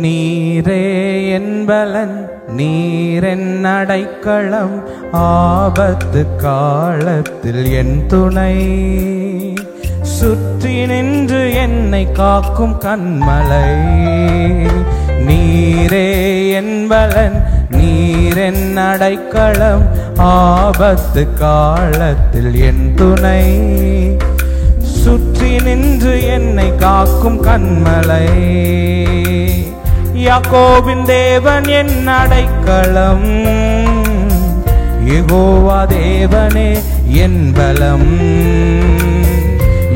நீரே என் பலன், நீரென் அடைக்கலம், ஆபத்து காலத்தில் என் துணை. சுற்றி நின்று என்னை காக்கும் கண்மலை. நீரே என் பலன், நீரென் அடைக்கலம், ஆபத்து காலத்தில் என் துணை. சுற்றி நின்று என்னை காக்கும் கண்மலை. யாக்கோபின் தேவன் என் அடைக்கலம், யெகோவா தேவனே என் பலம்.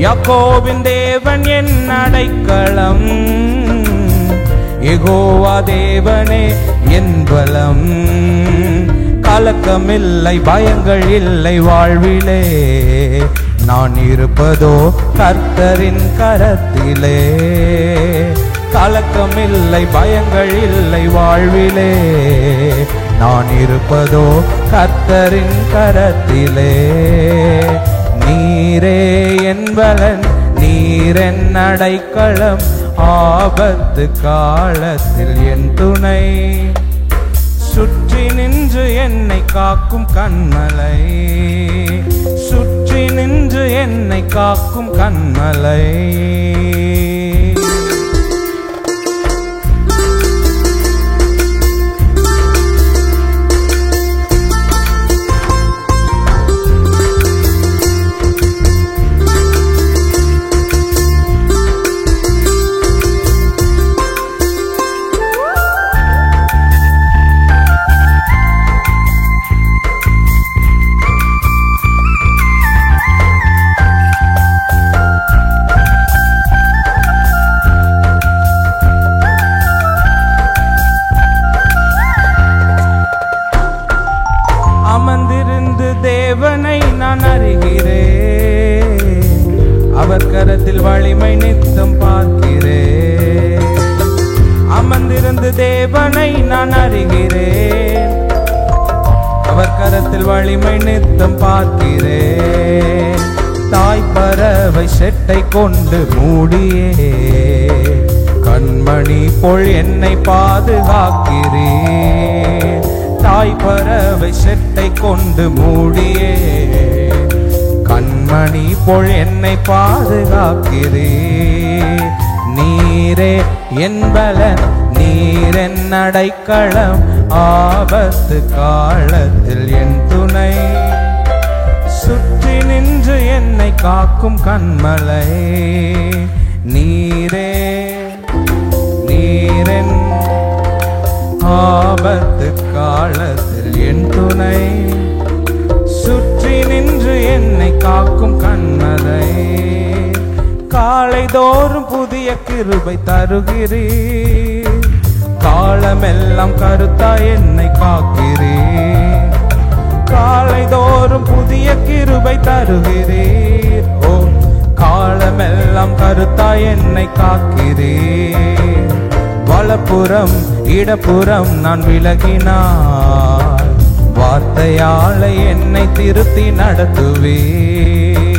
யாக்கோபின் தேவன் என் அடைக்கலம், யெகோவா தேவனே என் பலம். கலக்கமில்லை, பயங்கள் இல்லை வாழ்விலே, நான் இருப்பதோ கர்த்தரின் கரத்திலே. கலக்கமில்லை, பயங்கள் இல்லை வாழ்விலே, நான் இருப்பதோ கர்த்தரின் கரத்திலே. நீரே என் பலன், நீரென் அடைக்கலம், ஆபத்து காலத்தில் என் துணை. சுற்றி நின்று என்னை காக்கும் கண்மலை. சுற்றி நின்று என்னை காக்கும் கண்மலை. அமர்ந்திருந்து தேவனை நான் அறிகிறேன், அவர் கரத்தில் வலிமை நித்தம் பார்க்கிறேன். அமர்ந்திருந்து தேவனை நான் அறிகிறேன், அவர் கரத்தில் வலிமை நித்தம் பார்க்கிறேன். தாய் பறவை செட்டை கொண்டு மூடியே, கண்மணி போல் என்னை பாதுகாக்கிறேன். தாய் பறவை செட்டை கொண்டு மூடியே, கண்மணி போல் என்னை பாதுகாக்கிறேன். நீரே என் பலன், நீரென் அடைக்கலம், ஆபத்து காலத்தில் என் துணை. சுற்றி நின்று என்னை காக்கும் கண்மலை. நீரே, நீரென் ஆபத்து காலத்தில் என் துணை. சுற்றி நின்று என்னை காக்கும் கண்மலை. காலை தோறும் புதிய கிருபை தருகிறீர், காலமெல்லாம் கருத்தாய் என்னை காக்கிறீர். காலை தோறும் புதிய கிருபை தருகிறீர், ஓ காலமெல்லாம் கருத்தாய் என்னை காக்கிறீர். வலப்புறம் இடப்புறம் நான் விலகினார், வார்த்தையாலே என்னை திருத்தி நடத்துவீர்.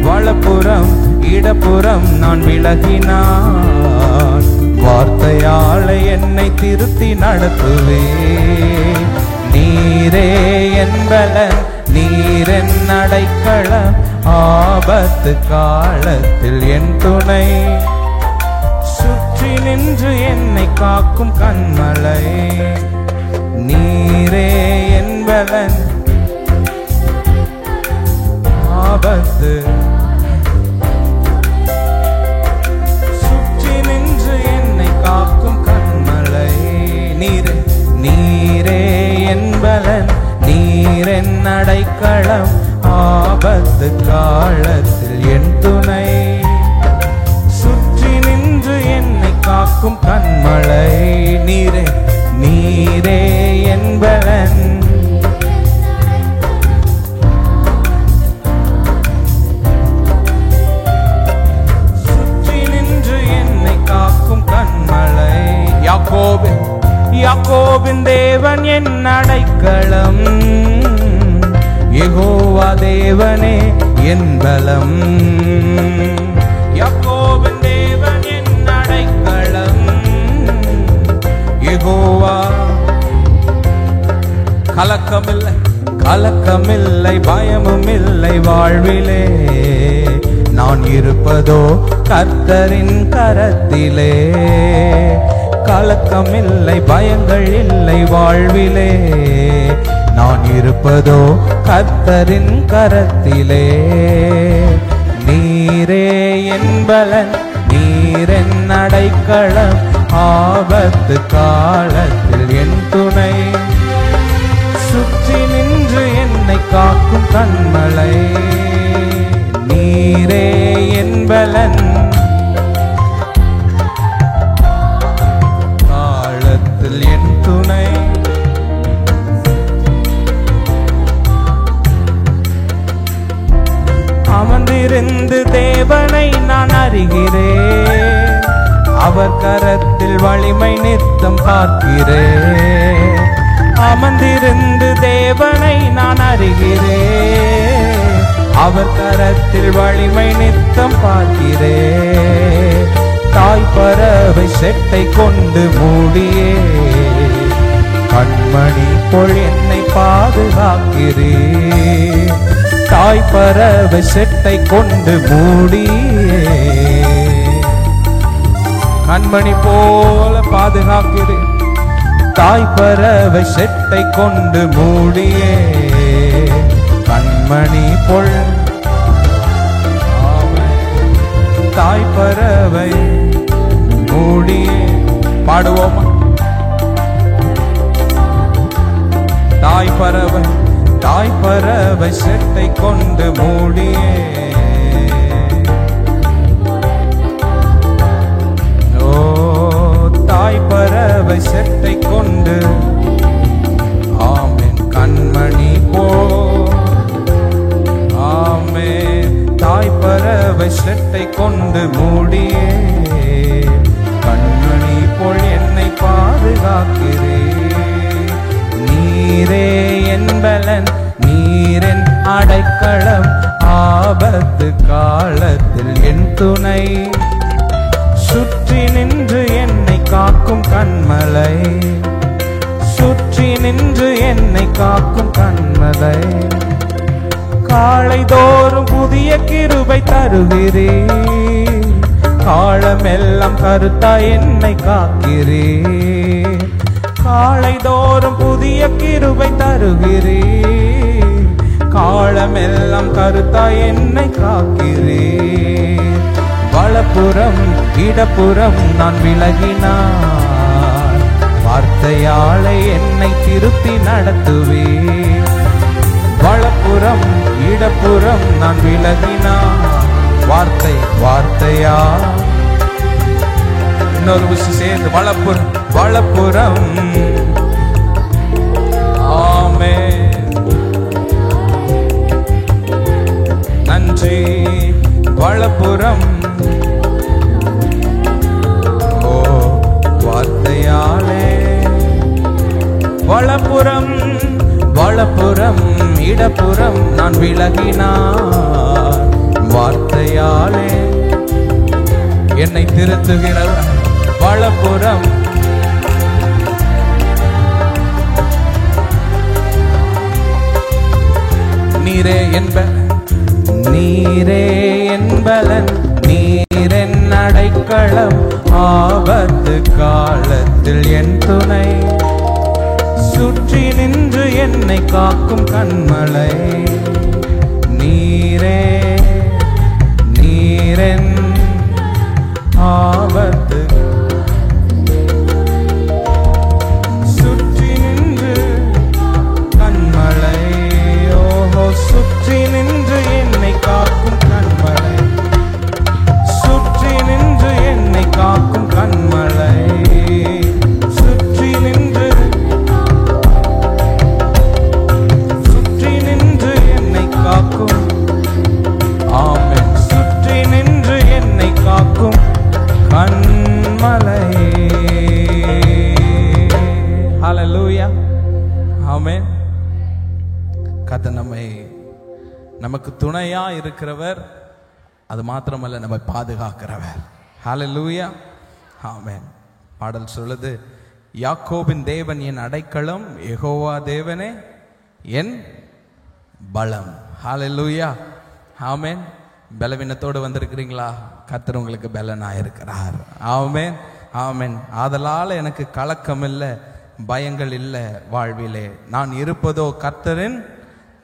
வலப்புறம் இடப்புறம் நான் விலகினார், வார்த்தையாலே என்னை திருத்தி நடத்துவீர். நீரே என் பலன், நீரென் அடைக்கலம், ஆபத்து காலத்தில் என் துணை. சுற்றி நின்று என்னை காக்கும் கண்மலை. நீரே என் பலன், ஆபத்து சுற்றி நின்று என்னை காக்கும் கண்மலை. நீரே, நீரே என் பலன், நீரென் அடைக்கலம், ஆபத்து காலத்தில் என் துணை. சுற்றி நின்று என்னை காக்கும் கண்மலை. நீரே, நீரே என் பலன், சுற்றி நின்று என்னை காக்கும் கண்மலை. யாக்கோபின் தேவன் என் அடைக்கலம், யெகோவா தேவனே என் பலம். யாக்கோபின் தேவன் என் அடைக்கலம், யெகோவா. கலக்கமில்லை, கலக்கமில்லை, பயமும் இல்லை வாழ்விலே. நான் இருப்பதோ கர்த்தரின் கரத்திலே. கலக்கமில்லை, பயங்கள் இல்லை வாழ்விலே. நான் இருப்பதோ கர்த்தரின் கரத்திலே. நீரே என் பலன், நீரென் அடைக்கலம், ஆபத்து காலத்தில் என் துணை. சுற்றி நின்று என்னை காக்கும் கண்மலை. நீரே என் பலன், காலத்தில் என் துணை. அமர்ந்திருந்து தேவனை நான் அறிகிறேன். அவர் கரத்தில் வலிமை நித்தம் பார்க்கிறேன். அமர்ந்திருந்து தேவனை நான் அறிகிறேன். அவர் கரத்தில் வலிமை நித்தம் பார்க்கிறேன். தாய் பறவை செட்டை கொண்டு மூடியே கண்மணி போல் என்னை பாதுகாக்கிறேன். தாய் பறவை செட்டை கொண்டு மூடியே கண்மணி போல பாதுகாக்கிறேன். தாய் பறவை செட்டை கொண்டு மூடியே கண்மணி போல். தாய் பறவை மூடியே பாடுவோமா? தாய் பறவை, தாய் பறவை செட்டை கொண்டு மூடியே. ஓ தாய் பறவை செட்டை கொண்டு, ஆமென், கண்மணி போ. ஆமென், தாய் பறவை செட்டை கொண்டு மூடியே கண்மணி போல் என்னை பாதுகாக்கிறேன். நீரே என் பலன், நீரென் அடைக்கலம், ஆபத்து காலத்தில் என் துணை. சுற்றி நின்று என்னை காக்கும் கண்மலை. சுற்றி நின்று என்னை காக்கும் கண்மலை. காலை தோறும் புதிய கிருபை தருகிறேன். காலமெல்லாம் கருத்தா என்னை காக்கிறேன். காலை தோறும் புதிய கிருபை தருகிறேன். காலமெல்லாம் கருத்தா என்னை காக்கிறேன். வலப்புறம் இடப்புறம் நான் விலகினார். வார்த்தையாலே என்னை திருத்தி நடத்துவேன். வலப்புறம் இடப்புறம் நான் விலகினார். வார்த்தை வார்த்தையா. இன்னொரு விஷயம் சேர்ந்து வலப்புறம் வலப்புறம். ஆமென், நன்றி. வலப்புறம் ஓ வார்த்தையாலே. வலப்புறம் வலப்புறம் இடப்புறம் நான் விலகினார். வார்த்தையாலே என்னை திருத்துகிறவர். வலப்புறம் நீரே என்பன், நீரே என்பலன், நீரென் அடைக்கலம், ஆபத்து காலத்தில் என் துணை. சுற்றி நின்று என்னை காக்கும் கண்மலை. நீரே நீரென் ஆபத்து. சுற்றி நின்று கண்மலை. ஓஹோ, சுற்றி நின்று என்னை காக்கும் கண்மலை. சுற்றி நின்று என்னை காக்கும் கண்மலை. சுற்றி நின்று என்னை காக்கும். ஆமென், சுற்றி நின்று என்னை காக்கும் கண்மலை. ஹல்லேலூயா, ஆமென். கர்த்தர் நமக்கு துணையா இருக்கிறவர். அது மாத்திரமல்ல, நம்மை பாதுகாக்கிறவர். ஹல்லேலூயா, ஆமென். பாடல் சொல்லுது, யாக்கோபின் தேவன் என் அடைக்கலம், யெகோவா தேவனே என் பலம். ஹல்லேலூயா, ஆமென். பலவீனத்தோடு வந்திருக்கிறீங்களா? கர்த்தர் உங்களுக்கு பலனாயிருக்கிறார். ஆமென், ஆமென். ஆதலால் எனக்கு கலக்கம் இல்லை, பயங்கள் இல்லை வாழ்விலே. நான் இருப்பதோ கர்த்தரின்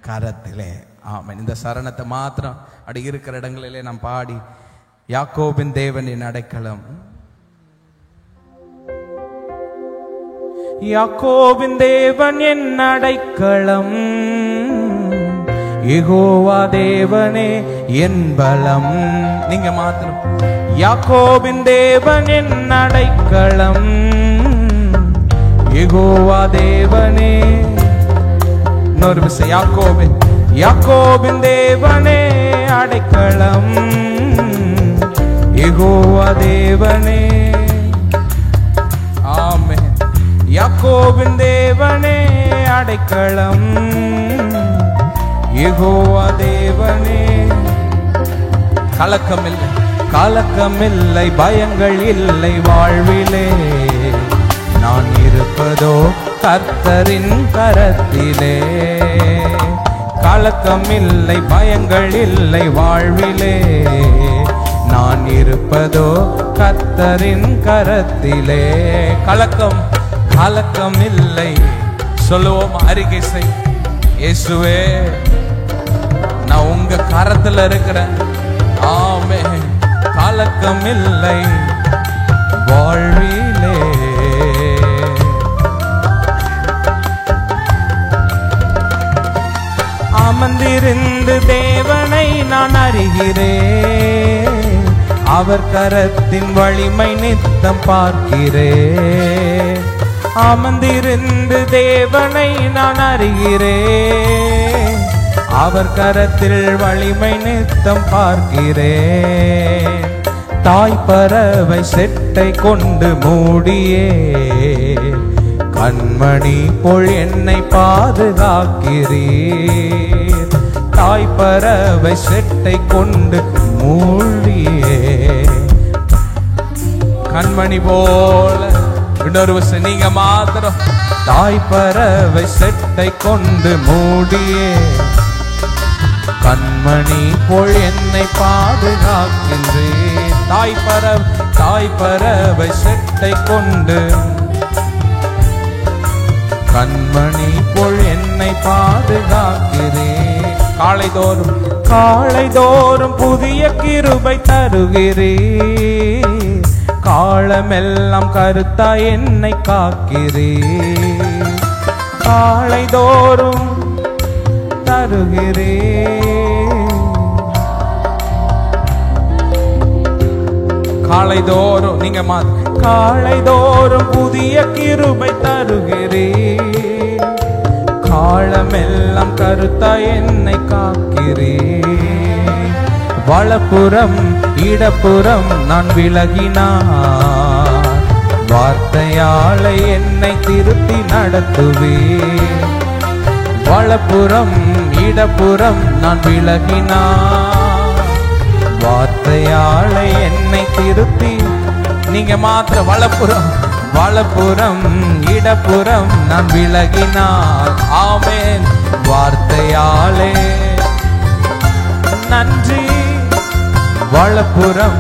கரத்திலே. ஆமென். இந்த சரணத்தை மாத்திரம் அப்படி இருக்கிற இடங்களிலே நாம் பாடி, யாக்கோபின் தேவன் என் அடைக்கலம், யாக்கோபின் தேவன் என் அடைக்கலம், யெகோவா தேவனே என் பலம். நீங்க மாத்திரம், யாக்கோபின் தேவன் என் அடைக்கலம், யெகோவா தேவனே. இன்னொரு விஷயம், யாக்கோபின் தேவனே அடைக்கலம், யெகோவா தேவனே. ஆமென். யாக்கோபின் தேவனே அடைக்கலம், யெகோவா தேவனே. கலக்கமில்லை, கலக்கமில்லை, பயங்கள் இல்லை வாழ்விலே. நான் இருப்பதோ கர்த்தரின் கரத்திலே. கலக்கமில்லை, பயங்கள் இல்லை வாழ்விலே. நான் இருப்பதோ கர்த்தரின் கரத்திலே. கலக்கம் இல்லை. சொல்லுவோம், அறிக்கை செய். இயேசுவே, நான் உங்க கரத்துல இருக்கிறேன். ஆமென். கலக்கம் இல்லை வாழ்விலே. அமர்ந்திருந்து தேவனை நான் அறிகிறேன், அவர் கரத்தின் வலிமை நித்தம் பார்க்கிறேன். அமர்ந்திருந்து தேவனை நான் அறிகிறேன், அவர் கரத்தில் வலிமை நித்தம் பார்க்கிறேன். தாய் பறவை செட்டை கொண்டு மூடியே, கண்மணி போல் என்னை பாதுகாக்கிறீர். தாய் பறவை செட்டை கொண்டு மூடியே, கண்மணி போல. இன்னொரு விஷயம், நீங்க மாத்திரம், தாய் பறவை செட்டை கொண்டு மூடியே, கண்மணி போல் என்னை பாதுகாக்கின்றேன். தாய் பறவை செட்டை கொண்டு, கண்மணி போல் என்னை பாதுகாக்கிறேன். காலைதோறும் புதிய கிருபை தருகிறேன். காலமெல்லாம் கருத்தாய் என்னை காக்கிறேன். காலைதோறும் தருகிறேன். காலைதோறும், நீங்க காலைதோறும் புதிய கிருபை தருகிறேன். காலமெல்லாம் கருத்தாய் என்னை காக்கிறேன். வலப்புறம் இடப்புறம் நான் விலகினார், வார்த்தையாலே என்னை திருப்பி நடத்துவேன். வலப்புறம் இடப்புறம் நான் விலகினார், வார்த்தையாலே என்னை திருப்பி. நீங்க மாத்திர, வலப்புறம் இடப்புறம் நான் விலகினார். ஆமென். வார்த்தையாலே நன்றி. வலப்புறம்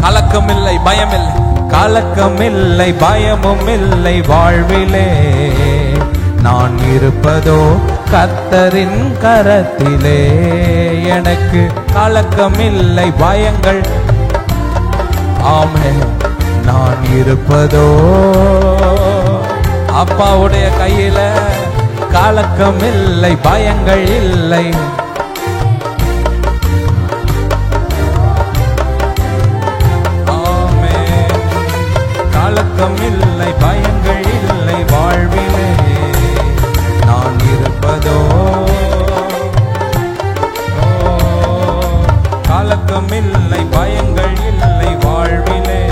கலக்கமில்லை, பயமில்லை. கலக்கமில்லை, பயமும் இல்லை வாழ்விலே. நான் இருப்பதோ கர்த்தரின் கரத்திலே. எனக்கு கலக்கமில்லை, பயங்கள். ஆமென். நான் இருப்பதோ அப்பாவுடைய கையில. கலக்கமில்லை, பயங்கள் இல்லை. ஆமென். கலக்கமில்லை, பயங்கள் இல்லை வாழ்விலே. நான் இருப்பதோ கலக்கமில்லை, பயங்கள் இல்லை வாழ்விலே.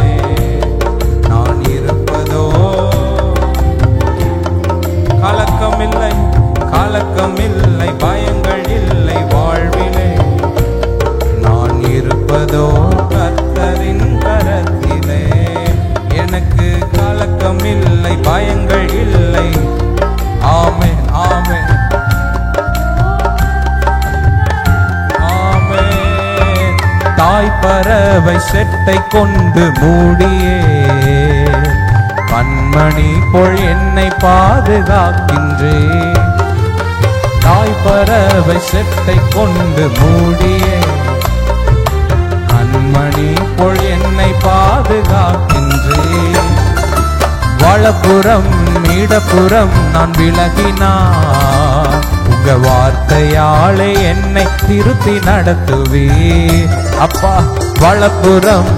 நான் இருப்பதோ கலக்கமில்லை, கலக்கமில்லை, பயங்கள் இல்லை வாழ்விலே. உள்ளதோ கர்த்தரின் கரத்திலே. எனக்கு கலக்கம் இல்லை, பயங்கள் இல்லை. ஆமென், ஆமென், ஆமென். தாய் பறவை செட்டை கொண்டு மூடியே கண்மணி போல் என்னை பாதுகாக்கின்றே. தாய் பறவை செட்டை கொண்டு மூடியே கண்மணி போல் என்னை பாதுகாக்கின்றே. வலப்புறம் இடப்புறம் நான் விலகினான், உங்க வார்த்தையாலே என்னை திருத்தி நடத்துவே. அப்பா, வலப்புறம்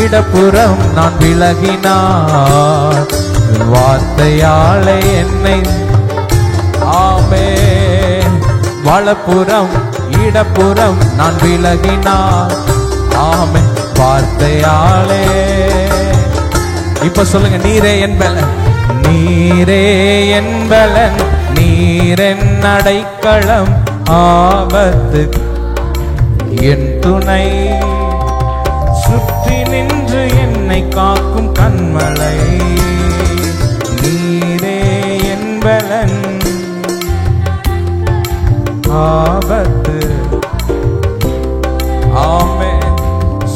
இடப்புறம் நான் விலகினான், வார்த்தையாலே என்னை. ஆமென். வலப்புறம் இடப்புறம் நான் விலகினான், ஆமென், வார்த்தையாலே. இப்ப சொல்லுங்க, நீரே என் பலன், நீரே என் பலன், நீரென் அடைக்கலம், ஆபத்து என் துணை, சுற்றி நின்று என்னை காக்கும் கண்மலை. நீரே என் பலன், ஆபத்து. ஆமென்.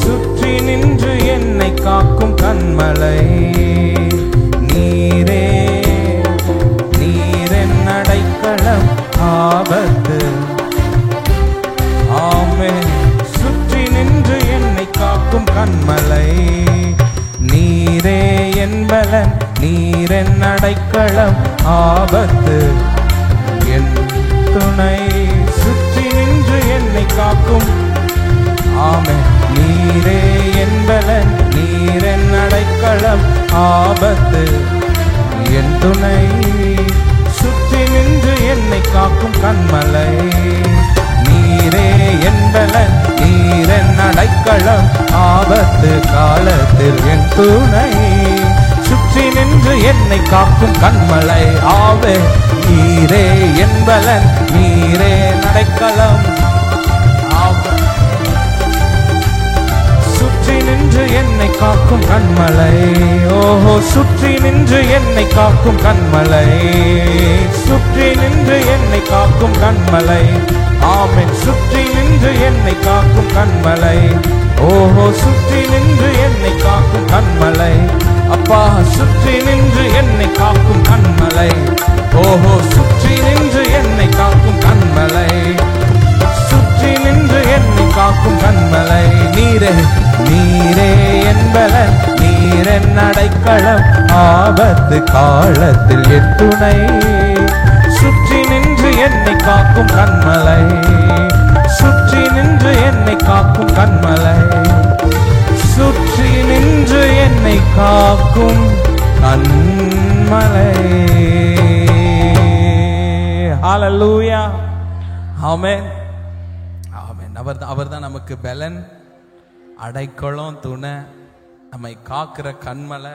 சுற்றி நின்று என்னை காக்கும் கண்மலை. நீரே, நீரென் அடைக்கலம், ஆபத்து. ஆமென். சுற்றி நின்று என்னை காக்கும் கண்மலை. நீரே என் பலன், நீரென் அடைக்கலம், ஆபத்து என் துணை, சுற்றி நின்று என்னை காக்கும். ஆமென். நீரே என் பலன், நீரென் அடைக்கலம், ஆபத்து என் துணை, சுற்றி நின்று என்னை காக்கும் கண்மலை. நீரே என் பலன், நீரென் அடைக்கலம், ஆபத்து காலத்தில் என் துணை, சுற்றி நின்று என்னை காக்கும் கண்மலை. ஆவே. நீரே என் பலன், நீரே அடைக்கலம், சுற்றி நின்று என்னை காக்கும் கண்மலை. ஓஹோ, சுற்றி நின்று என்னை காக்கும் கண்மலை, சுற்றி நின்று என்னை காக்கும் கண்மலை. ஆமென். சுற்றி நின்று என்னை காக்கும் கண்மலை. ஓஹோ, சுற்றி நின்று என்னை காக்கும் கண்மலை. அப்பா, சுற்றி நின்று என்னை காக்கும் கண்மலை. ஓஹோ, சுற்றி நின்று என்னை காக்கும் கண்மலை, சுற்றி நின்று என்னை காக்கும் கண்மலை. நீரே, நீரே என் பலன், நீரென் அடைக்கலம், ஆபத்து காலத்தில் என் துணை, சுற்றி நின்று என்னை காக்கும் கண்மலை, சுற்றி நின்று என்னை காக்கும் கண்மலை, சுற்றி நின்று என்னை காக்கும் கண்மலை. ஹல்லேலூயா. ஆமென், ஆமென். அவர்தான் நமக்கு பலன், அடைக்கலம், துணை, நம்மை காக்கிற கண்மலை,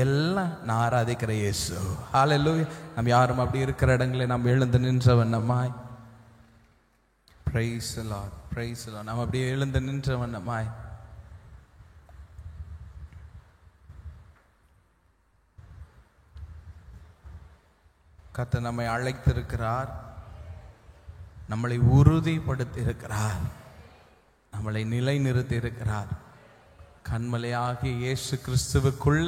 எல்லாம் நான் ஆராதிக்கிற இயேசு. ஹல்லேலூயா. நம்ம யாரும் அப்படி இருக்கிற இடங்களில் நாம் எழுந்து நின்றவண்ணமாய், praise the lord, praise the lord, நாம் அப்படியே எழுந்து நின்றவண்ணமாய் கர்த்தர் நம்மை அழைத்திருக்கிறார், நம்மளை உறுதிப்படுத்தி இருக்கிறார், நம்மளை நிலைநிறுத்தி இருக்கிறார். கண்மலையாகிய இயேசு கிறிஸ்துவுக்குள்ள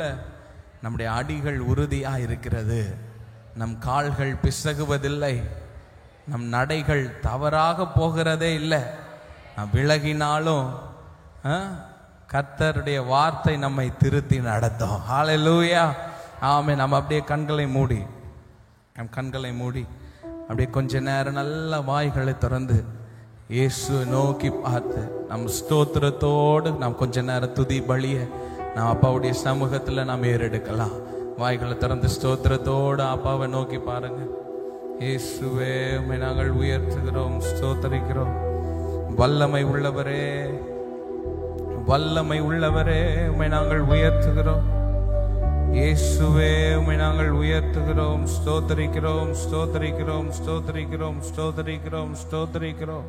நம்முடைய அடிகள் உறுதியாக இருக்கிறது. நம் கால்கள் பிசகுவதில்லை, நம் நடைகள் தவறாக போகிறதே இல்லை. நாம் விலகினாலும் கர்த்தருடைய வார்த்தை நம்மை திருத்தி நடத்தும். ஹல்லேலூயா. ஆமென். நம்ம அப்படியே கண்களை மூடி, நம் கண்களை மூடி அப்படியே கொஞ்ச நேரம் நல்ல வாய்களை திறந்து இயேசுவை நோக்கி பார்த்து நம் ஸ்தோத்திரத்தோடு நாம் கொஞ்ச நேரம் துதி பலிய நாம் அப்பாவுடைய சமூகத்தில் நாம் ஏறெடுக்கலாம். வாய்களை திறந்து ஸ்தோத்திரத்தோடு அப்பாவை நோக்கி பாருங்க. இயேசுவே, உம்மை நாங்கள் உயர்த்துகிறோம், ஸ்தோத்தரிக்கிறோம். வல்லமை உள்ளவரே, வல்லமை உள்ளவரே, உம்மை நாங்கள் உயர்த்துகிறோம். இயேசுவே, உம்மை நாங்கள் உயர்த்துகிறோம், ஸ்தோத்தரிக்கிறோம், ஸ்தோத்தரிக்கிறோம், ஸ்தோத்தரிக்கிறோம், ஸ்தோத்தரிக்கிறோம், ஸ்தோத்தரிக்கிறோம்.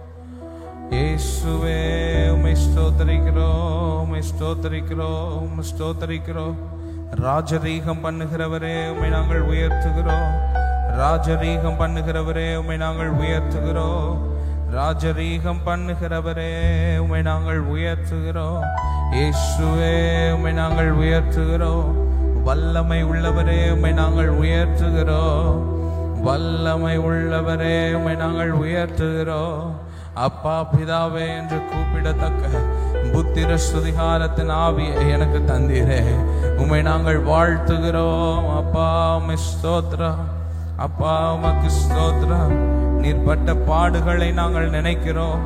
இயேசுவே, உம்மை ஸ்தோத்தரிக்கிறோம். உம்மை ஸ்தோத்தரிக்கிறோம், உம்மை ஸ்தோத்தரிக்கிறோம். ராஜரீகம் பண்ணுகிறவரே உம்மை நாங்கள் உயர்த்துகிறோம். ராஜரீகம் பண்ணுகிறவரே உம்மை நாங்கள் உயர்த்துகிறோம். ராஜரீகம் பண்ணுகிறவரே உம்மை நாங்கள் உயர்த்துகிறோம். இயேசுவே உம்மை நாங்கள் உயர்த்துகிறோம். வல்லமை உள்ளவரே உம்மை நாங்கள் உயர்த்துகிறோம். வல்லமை உள்ளவரே உம்மை நாங்கள் உயர்த்துகிறோம். அப்பா பிதாவே என்று கூப்பிடத்தக்க புத்திர சுதிகாரத்தின் ஆவியை எனக்கு தந்தீரே, உம்மை நாங்கள் வாழ்த்துகிறோம். அப்பா உம்மை ஸ்தோத்திரம். அப்பா உமக்கு ஸ்தோத்திரம். நீர் பட்ட பாடுகளை நாங்கள் நினைக்கிறோம்.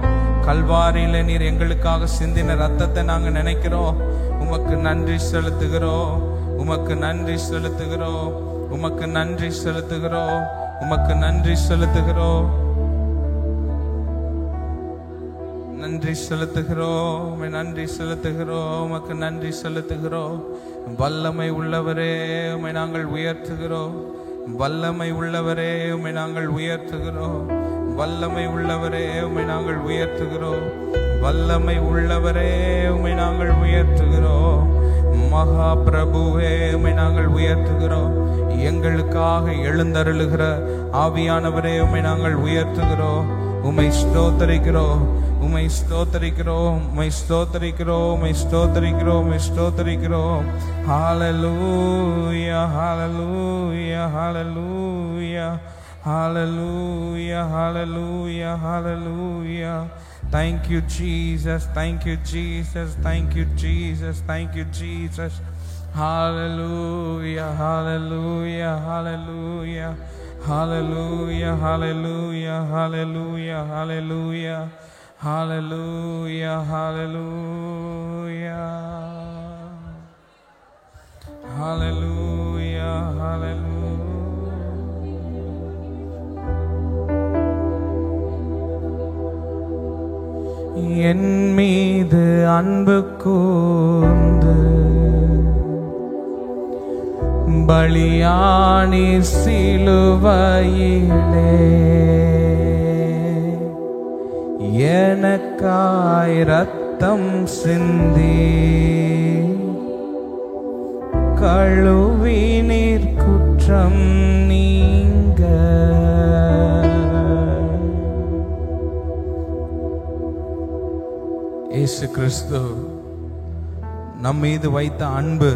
கல்வாரியில நீர் எங்களுக்காக சிந்தின ரத்தத்தை நாங்கள் நினைக்கிறோம். உமக்கு நன்றி செலுத்துகிறோம். உமக்கு நன்றி செலுத்துகிறோம். உமக்கு நன்றி செலுத்துகிறோம். உமக்கு நன்றி செலுத்துகிறோம். நன்றி செலுத்துகிறோம். நன்றி செலுத்துகிறோம். உமக்கு நன்றி செலுத்துகிறோம். வல்லமை உள்ளவரே உம்மை நாங்கள் உயர்த்துகிறோம். வல்லமை உள்ளவரே உம்மை நாங்கள் உயர்த்துகிறோம். வல்லமை உள்ளவரே உம்மை நாங்கள் உயர்த்துகிறோம். வல்லமை உள்ளவரே உம்மை நாங்கள் உயர்த்துகிறோம். மகா பிரபுவே உம்மை நாங்கள் உயர்த்துகிறோம். எங்களுக்காக எழுந்தருளுகிற ஆவியானவரே உம்மை நாங்கள் உயர்த்துகிறோம். உம்மை ஸ்தோத்தரிக்கிறோம். உம்மை ஸ்தோத்தரிக்கிறோம். உம்மை ஸ்தோத்தரிக்கிறோம். உம்மை ஸ்தோத்தரிக்கிறோம். உம்மை ஸ்தோத்தரிக்கிறோம். ஹல்லேலூயா, ஹல்லேலூயா, ஹல்லேலூயா, ஹல்லேலூயா, ஹல்லேலூயா, ஹல்லேலூயா. Thank you Jesus. Thank you Jesus. Thank you Jesus. Thank you Jesus. Hallelujah, hallelujah, hallelujah. Hallelujah, hallelujah, hallelujah, hallelujah. Hallelujah, hallelujah. Hallelujah, hallelujah. என் மீது அன்பு கூர்ந்து பலியானி சிலுவையிலே எனக்காய் ரத்தம் சிந்தி கழுவி நீர் குற்றம் நீங்க இயேசு கிறிஸ்து நம் மீது வைத்த அன்பு,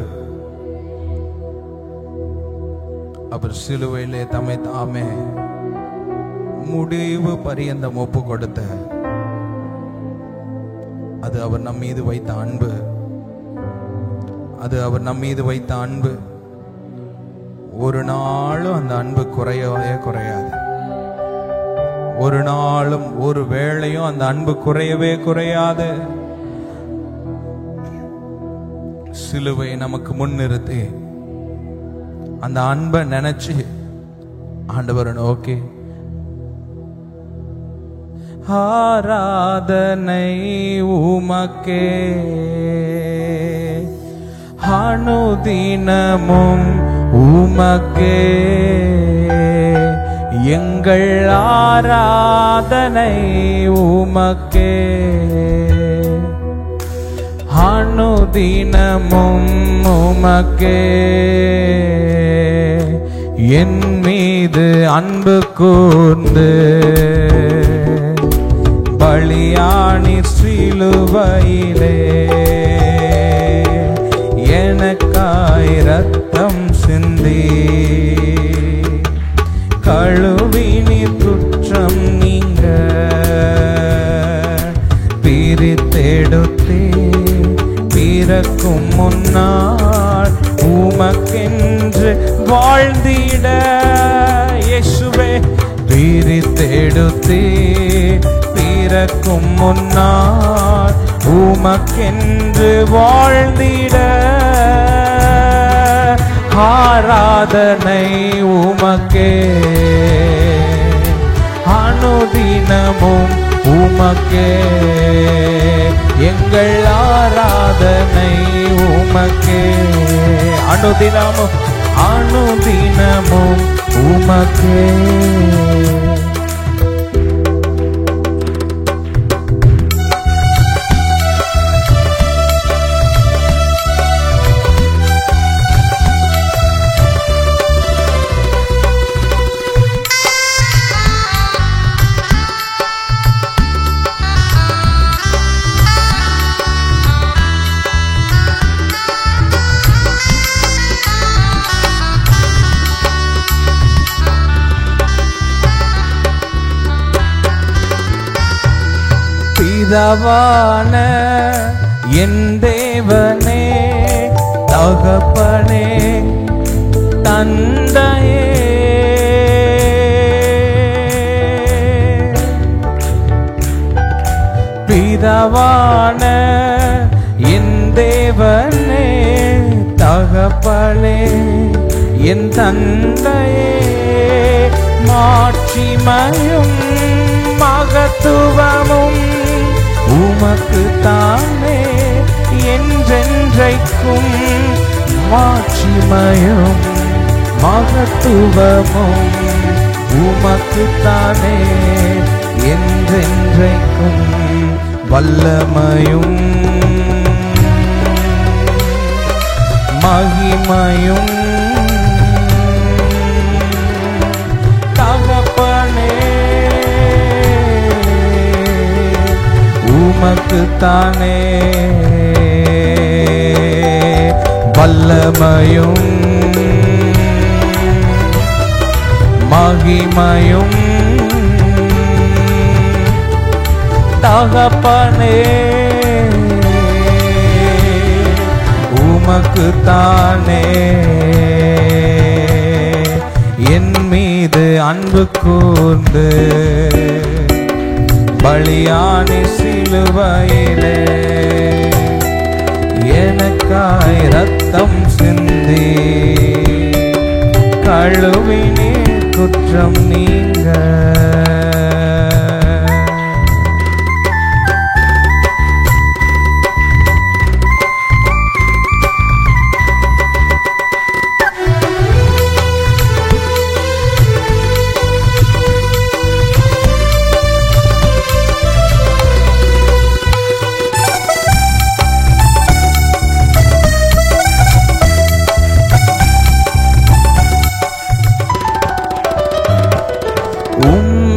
அவர் சிலுவையிலே தம்மை தாமே முடிவு பரியந்தம் ஒப்பு கொடுத்த அது அவர் நம் மீது வைத்த அன்பு. அது அவர் நம் மீது வைத்த அன்பு. ஒரு நாளும் அந்த அன்பு குறையவே குறையாது. ஒரு நாளும் ஒரு வேளையும் அந்த அன்பு குறையவே குறையாது. சிலுவை நமக்கு முன்னிறுத்தி அந்த அன்பை நினைச்சு ஆண்டவரை நோக்கி ஆராதனை உமக்கே அனுதினமும் உமக்கே எங்கள் ஆராதனை உமக்கே அனுதினமும் உமக்கே என் மீது அன்பு கூர்ந்து பலியானி சிலுவையிலே எனக்காய் ரத்தம் சிந்தி கழுவி நீர் குற்றம் நீங்க பிரித்தெடுத்தே பிறக்கும் முன்னால் உமக்கென்று வாழ்ந்திட இயேசுவே பிரித்தெடுத்தே பிறக்கும் முன்னால் உமக்கென்று வாழ்ந்திட ஆராதனை உமக்கே அனுதினமும் உமக்கே எங்கள் ஆராதனை உமக்கே அனுதினமும் அனுதினமும் உமக்கே பிதாவான என் தேவனே, தகப்பனே, தந்தையே, பிதாவான என் தேவனே, தகப்பனே, என் தந்தையே, மாட்சிமையும் மகத்துவமும் உமக்கு தானே என்றென்றைக்கும். மாட்சிமையும் மகத்துவமும் உமக்கு தானே என்றென்றைக்கும். வல்லமையும் மகிமையும் தகப்பனே உமக்கு தானே. வல்லமையும் மகிமையும் தகப்பனே உமக்கு தானே. என் மீது அன்பு கூர்ந்து பலியானி சிலுவையிலே எனக்காய் ரத்தம் சிந்தி கழுவினே குற்றம் நீங்க.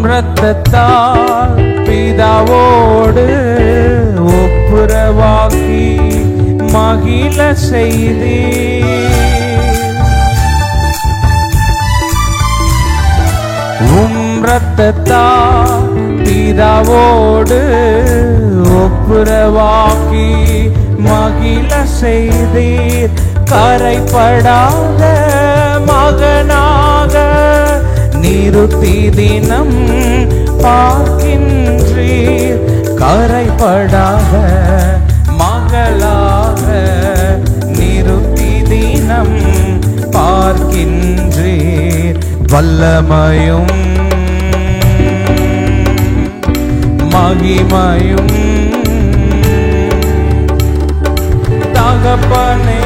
ரத்தத்தால் பிதாவோடு ஒப்புரவாக்கி மகிழ செய்தி. ரத்தத்தால் பிதாவோடு ஒப்புரவாக்கி மகிழ செய்தீர். கரைப்படாத மகனாக நிறுத்தி தினம் பார்க்கின்றீர். கரைப்படாத மகளாக நிறுத்தி தினம் பார்க்கின்றீர். வல்லமையும் மகிமையும் தகப்பனே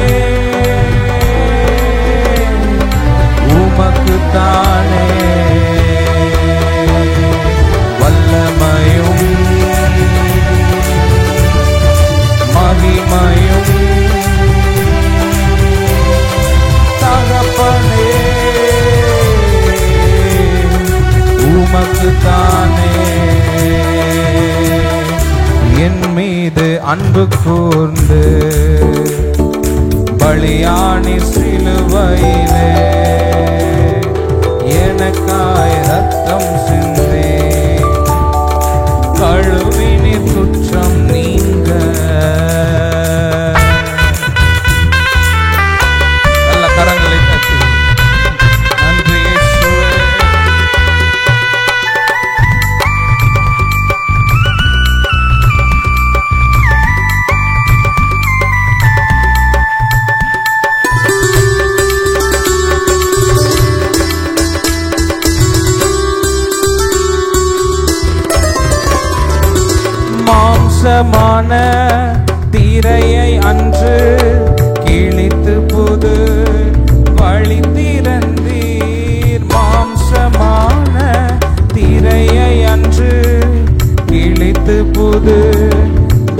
உமக்கு தானே. வல்லமையும் மகிமையும் தகப்பனே உமக்கு தானே. என் மீது அன்பு கூர்ந்து பலியானி சிலுவையிலே எனக்காய் ரத்தம் சிந்தி கழுவினி குற்றம் நீங்க. நல்ல கரங்களை தட்டி நன்றி இயேசுவே. மாம்சமான திரையை அன்று கிழித்து புது வழி திறந்தீர். மாம்சமான திரையை அன்று கிழித்து புது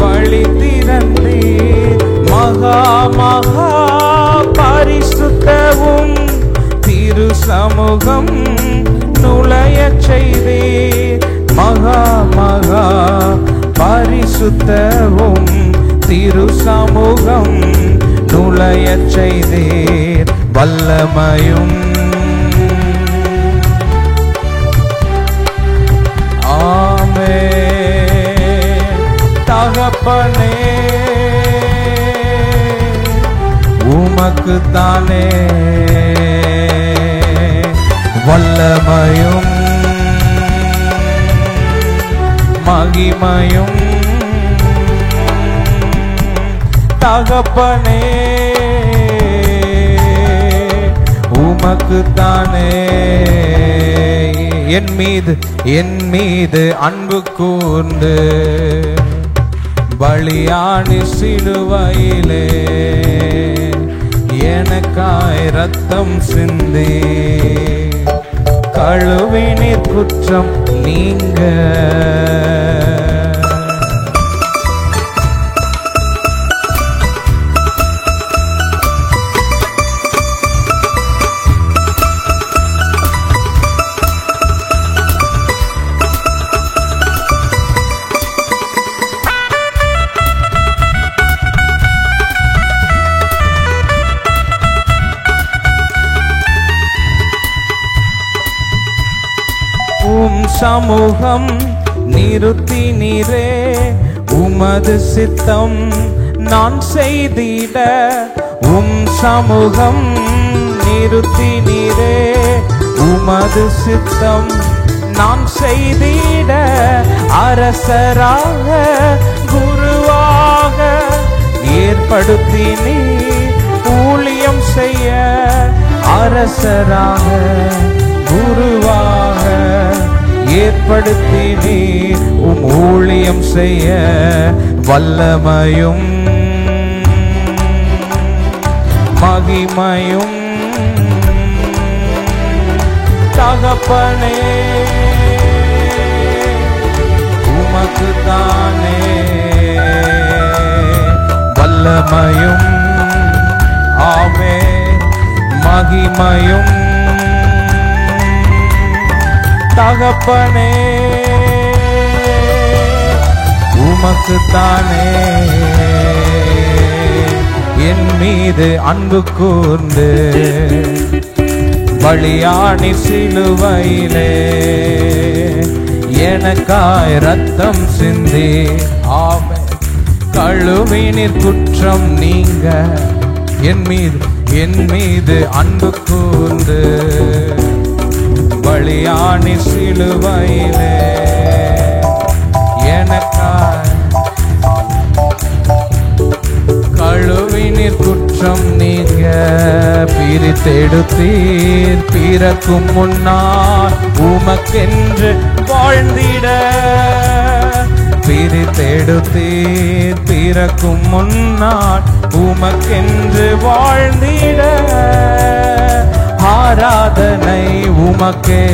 வழி திறந்தீர். மகா மகா பரிசுத்தவும் திரு சமூகம் நுழையச் செய்தீர். மகா மகா பரிசுத்தவும் திரு சமூகம் நுழையச் செய்தீர். வல்லமையும் ஆமென் தகப்பனே உமக்குத்தானே வல்லமையும் மகிமையும். தகப்பனே உமக்குத்தானே என் மீது அன்பு கூர்ந்து பலியானி சிலுவையிலே எனக்காய் ரத்தம் சிந்தி கழுவினீர் குற்றம் நீங்க. சமூகம் நிறுத்தினீரே உமது சித்தம் நான் செய்திட. சமூகம் நிறுத்தினீரே உமது சித்தம் நான் செய்திட. அரசராக குருவாக ஏற்படுத்தினீ ஊழியம் செய்ய. அரசராக குருவாக ஏற்படுத்தினீ ஊழியம் செய்ய. வல்லமையும் மகிமையும். தகப்பனே உமக்குத்தானே வல்லமையும் ஆமென் மகிமையும். தகப்பனே உமக்குத்தானே என் மீது அன்பு கூர்ந்து பலியானி சிலுவையிலே எனக்காய் ரத்தம் சிந்தி. ஆமென் கழுவினீர் குற்றம் நீங்க. என் மீது அன்பு கூர்ந்து பலியானி சிலுவையிலே எனக்காய் கழுவினீர் குற்றம் நீங்க. பிரித்தெடுத்தீர் பிறக்கும் முன்னால் உமக்கென்று வாழ்ந்திட. பிரித்தெடுத்தீர் பிறக்கும் முன்னால் உமக்கென்று வாழ்ந்திட. ஆராதனை உமக்கே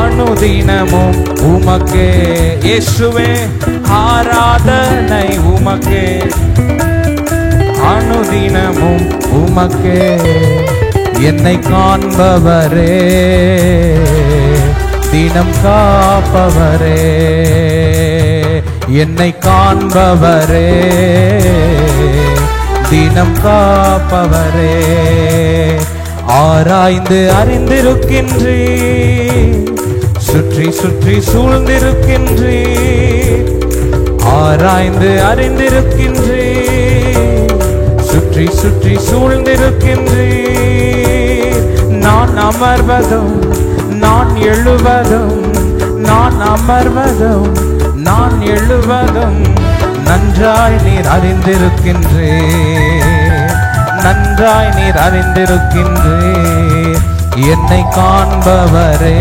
அனுதினமும் உமக்கே. இயேசுவே ஆராதனை உமக்கே அனுதினமும் உமக்கே. என்னை காண்பவரே தினம் காப்பவரே. என்னை காண்பவரே தினம் காப்பவரே. ஆராய்ந்து அறிந்திருக்கின்றீ சுற்றி சுற்றி சூழ்ந்திருக்கின்றீ. ஆராய்ந்து அறிந்திருக்கின்றீ சுற்றி சுற்றி சூழ்ந்திருக்கின்றீ. நான் அமர்வதும் நான் எழுவதும் நான் அமர்வதும் நான் எழுவதும் நன்றாய் நீர் அறிந்திருக்கின்றே. நன்றாய் நீர் அறிந்திருக்கின்றே. என்னை காண்பவரே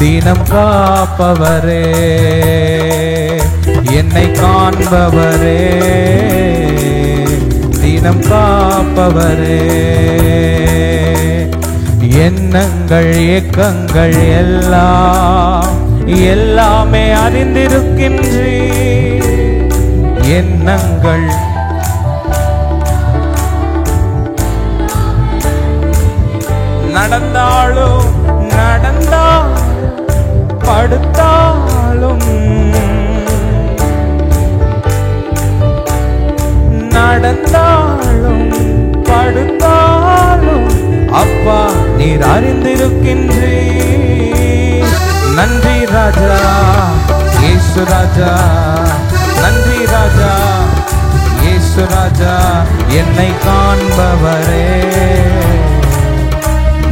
தினம் காப்பவரே. என்னை காண்பவரே தினம் காப்பவரே. எண்ணங்கள் ஏக்கங்கள் எல்லாமே அறிந்திருக்கின்றே. எண்ணங்கள் நடந்தாலும் படுத்தாலும் நடந்தாலும் படுத்தாலும் அப்பா நீர் அறிந்திருக்கின்றே. நன்றி ராஜா இயேசு ராஜா, நன்றி ராஜா. இயேசு ராஜா, என்னை காண்பவரே,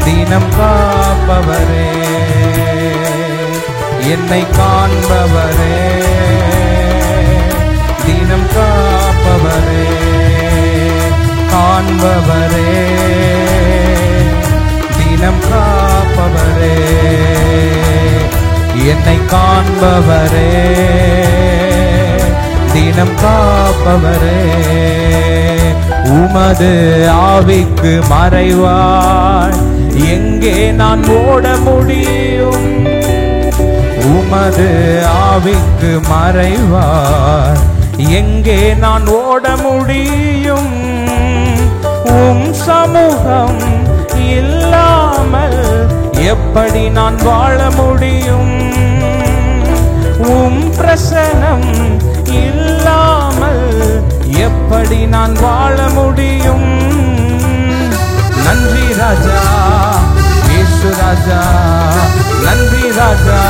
தினம் காப்பவரே, என்னை காண்பவரே, தினம் காப்பவரே, காண்பவரே, தினம் காப்பவரே, என்னை காண்பவரே, தினம் காப்பவரே. உமது ஆவிக்கு மறைவாய் எங்கே நான் ஓட முடியும்? உமது ஆவிக்கு மறைவாய் எங்கே நான் ஓட முடியும்? உம் சமூகம் இல்லாமல் எப்படி நான் வாழ முடியும்? உம் பிரசனம் இல்லாமல் எப்படி நான் வாழ முடியும்? நன்றி ராஜா, இயேசு ராஜா, நன்றி ராஜா,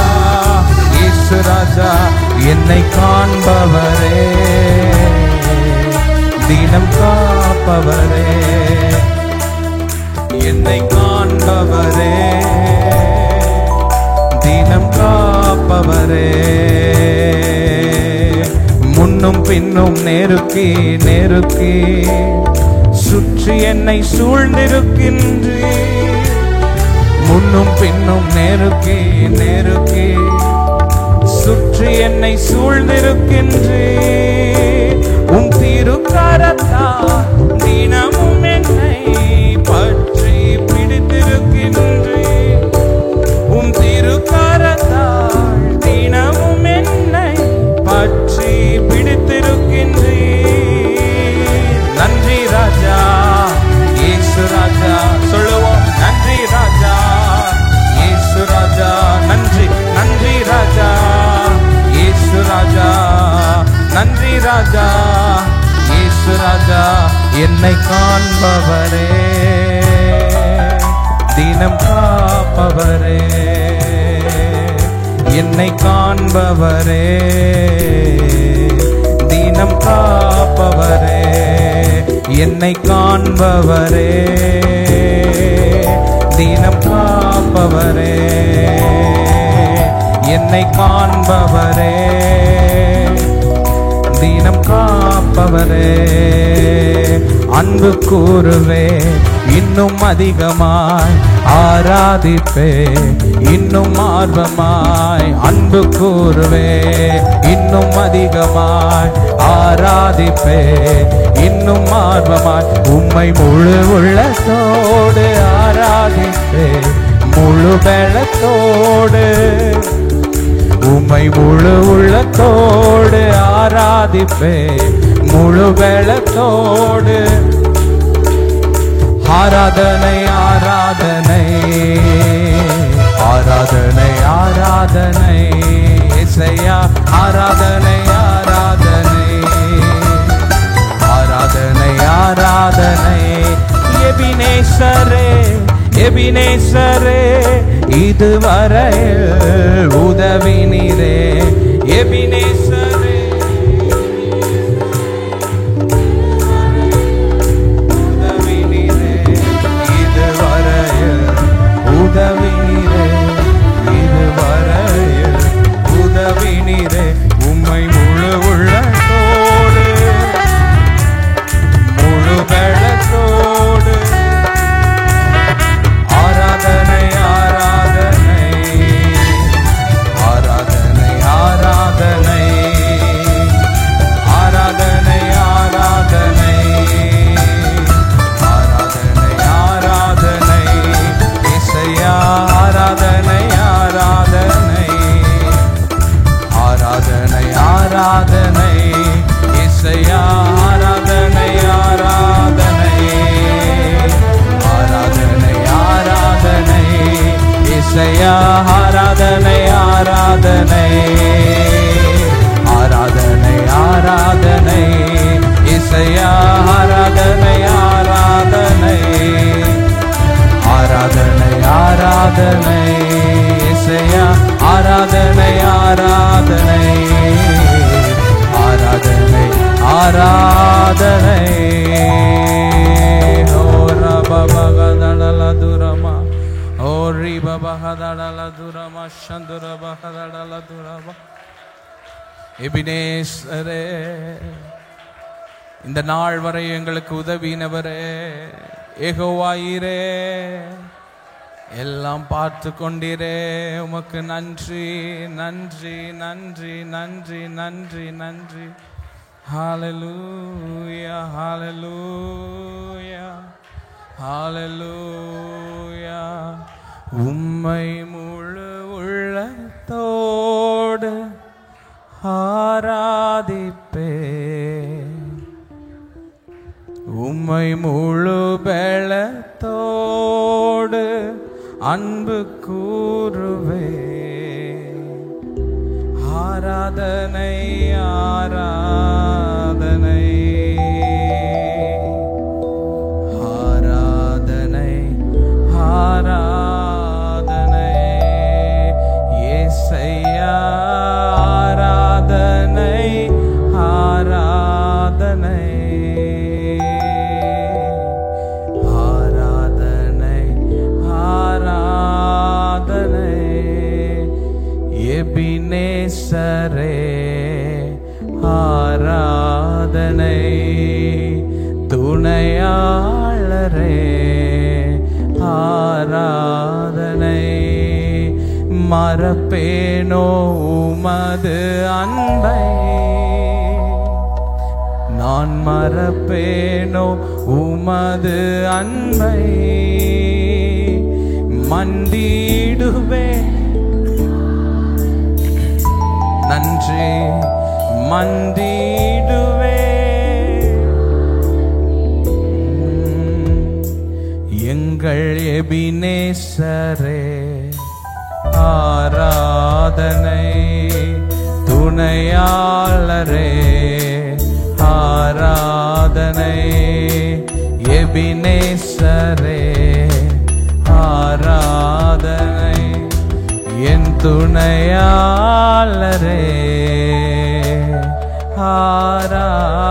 இயேசு ராஜா, என்னை காண்பவரே, தினம் காப்பவரே, என்னை காண்பவரே, தினம் காப்பவரே. முன்னும் பின்னும் நெருக்கி நெருக்கி சுற்றி என்னை சூழ்ந்திருக்கின்றே. முன்னும் பின்னும் நெருக்கி நெருக்கி சுற்றி என்னை சூழ்ந்திருக்கின்றே. உம் திருக்கரத்தால் தினமும் என்னை பற்றி பிடித்திருக்கின்றே. உம் திருக்கரத்தால் தினமும் என்னை பற்றி பிடித்திருக்கின்றே. நன்றி ராஜா, இயேசு ராஜா, சொல்லுவோம் நன்றி ராஜா, இயேசு ராஜா, நன்றி நன்றி ராஜா, இயேசு ராஜா, நன்றி ராஜா, இயேசு ராஜா, என்னை காண்பவரே, தினம் காப்பவரே, என்னை காண்பவரே, தினம் காப்பவரே, என்னை காண்பவரே, தினம் காப்பவரே, என்னை காண்பவரே, தினம் காப்பவரே. அன்பு கூறுவே, இன்னும் அதிகமாய் ஆராதிப்பே, இன்னும் ஆர்வமாய் அன்பு கூறுவே, இன்னும் அதிகமாய் ஆராதிப்பே, இன்னும் ஆர்வமாய் உம்மை முழு உள்ளத்தோடு ஆராதிப்பே, முழு பலத்தோடு உம்மை முழு உள்ளத்தோடு ஆராதிப்பே, முழு பலத்தோடு. ஆராதனை ஆராதனை ஆராதனை ஆராதனை இசையா, ஆராதனை ஆராதனை ஆராதனை ஆராதனை. எபினேசரே எபினேசரே, இதுவரை உதவினீரே. எபினேசரே உதவினீரே, இதுவரை உதவினீரே, இதுவரை உதவினீரே. உம்மை முழு உள்ளத்தோடு முழு பலத்தோடு ஆராதனை ஆராதனை ஆராதனை ஆராதனை ஆராதனை ஆராதனை ஆராதனை ஆராதனை இசையா, ஆராதனை ஆராதனை ஆராதனை ஆராதனை இசையா, ஆராதனை ஆராதனை ஆராதனை ஆராதனை இசையா, ஆராதனை ஆராதனை ஆராதனை ஆராதனை இசையா, ஆராதனை ஆராதனை ஆராதனை ஆராதனை இசையா, ஆராதனை ஆராதனை பகதடல துரமா சந்துர பகதடல துரமா. எபினேசரே, இந்த நாள் வரை எங்களுக்கு உதவினவரே, யெகோவாயிரே, எல்லாம் பார்த்து கொண்டீரே, உமக்கு நன்றி நன்றி நன்றி நன்றி நன்றி நன்றி. ஹல்லேலூயா ஹல்லேலூயா ஹல்லேலூயா. உம்மை முழு உள்ளத்தோடு ஆராதிப்பே, உம்மை முழு பலத்தோடு அன்பு கூறுவே. ஆராதனை ஆராதனை ஆராதனை ஆராதனை இயேசையா, ஆராதனை ஆராதனை எபினேசரே, ஆராதனை துணையாளரே, ஆராதனை. மறப்பேனோ உமது அன்பை, நான் மறப்பேனோ உமது அன்பை. மண்டிடுவே நன்றி மண்டிடுவே. எங்கள் எபினேசரே, ஆராதனை துணையாளரே, ஆராதனை எபினேசரே, ஆராதனை என் துணையாளரே, ஆராதனை.